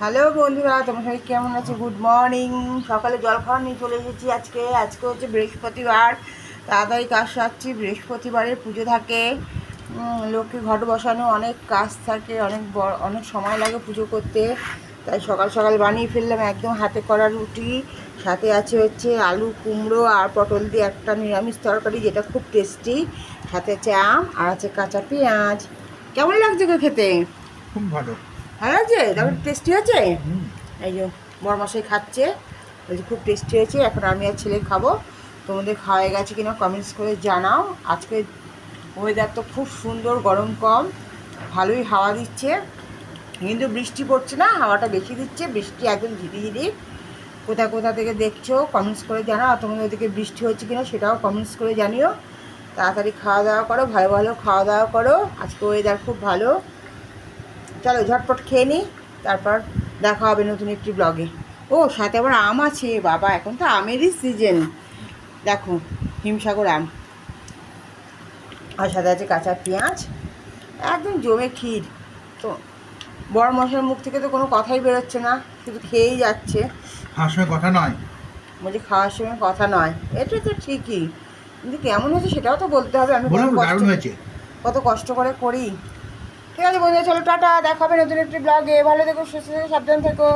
Hello বন্ধুরা, তোমরা সবাই কেমন আছো? Good morning. সকালে জল খাওয়া নিয়ে চলে এসেছি। আজকে হচ্ছে বৃহস্পতিবার। তাড়াতাড়ি কাজ সারছি। বৃহস্পতিবারের পুজো থাকে, লক্ষ্মী ঘট বসানো, অনেক কাজ থাকে, অনেক সময় লাগে পুজো করতে। তাই সকাল সকাল বানিয়ে ফেললাম একদম হাতে করা রুটি। সাথে আছে হচ্ছে আলু কুমড়ো আর পটল দিয়ে একটা নিরামিষ তরকারি, যেটা খুব টেস্টি। সাথে আছে আম আর আছে কাঁচা পেঁয়াজ। কেমন লাগছে গো খেতে? খুব ভালো। ভালো আছে? তারপর টেস্টি আছে। হুম। এই যে বরমশাই খাচ্ছে, বলছে খুব টেস্টি হয়েছে। এখন আমি আর ছেলে খাবো। তোমাদের খাওয়া গেছে কিনা কমেন্টস করে জানাও। আজকে ওয়েদার তো খুব সুন্দর, গরম কম, ভালোই হাওয়া দিচ্ছে, কিন্তু বৃষ্টি পড়ছে না, হাওয়াটা বেশি দিচ্ছে। বৃষ্টি একদম ঝিরিঝিরি। কোথা কোথা থেকে দেখছো কমেন্টস করে জানাও। আর তোমাদের ওদিকে বৃষ্টি হচ্ছে কিনা সেটাও কমেন্টস করে জানিও। তাড়াতাড়ি খাওয়া দাওয়া করো, ভালো ভালো খাওয়া দাওয়া করো। আজকে ওয়েদার খুব ভালো। চলো ঝটপট খেয়ে নিই, তারপর দেখা হবে নতুন একটি ব্লগে। ও সাথে আবার আম আছে বাবা, এখন তো আমেরই সিজন। দেখো, হিমসাগর আম। আর সাথে আছে কাঁচা পেঁয়াজ, একদম জমে ক্ষীর। তো বড় মশার মুখ থেকে তো কোনো কথাই বেরোচ্ছে না, শুধু খেয়েই যাচ্ছে। খাওয়ার সময় কথা নয়। বলছি খাওয়ার সময় কথা নয়, এটা তো ঠিকই, কিন্তু কেমন হয়েছে সেটাও তো বলতে হবে। আমি বললাম তো দারুণ হয়েছে। কত কষ্ট করে করি। ঠিক আছে বন্ধুরা, চলো টাটা, দেখা হবে নতুন একটি ব্লগে। ভালো থেকো, সুস্থ থেকো, সাবধান থেকো।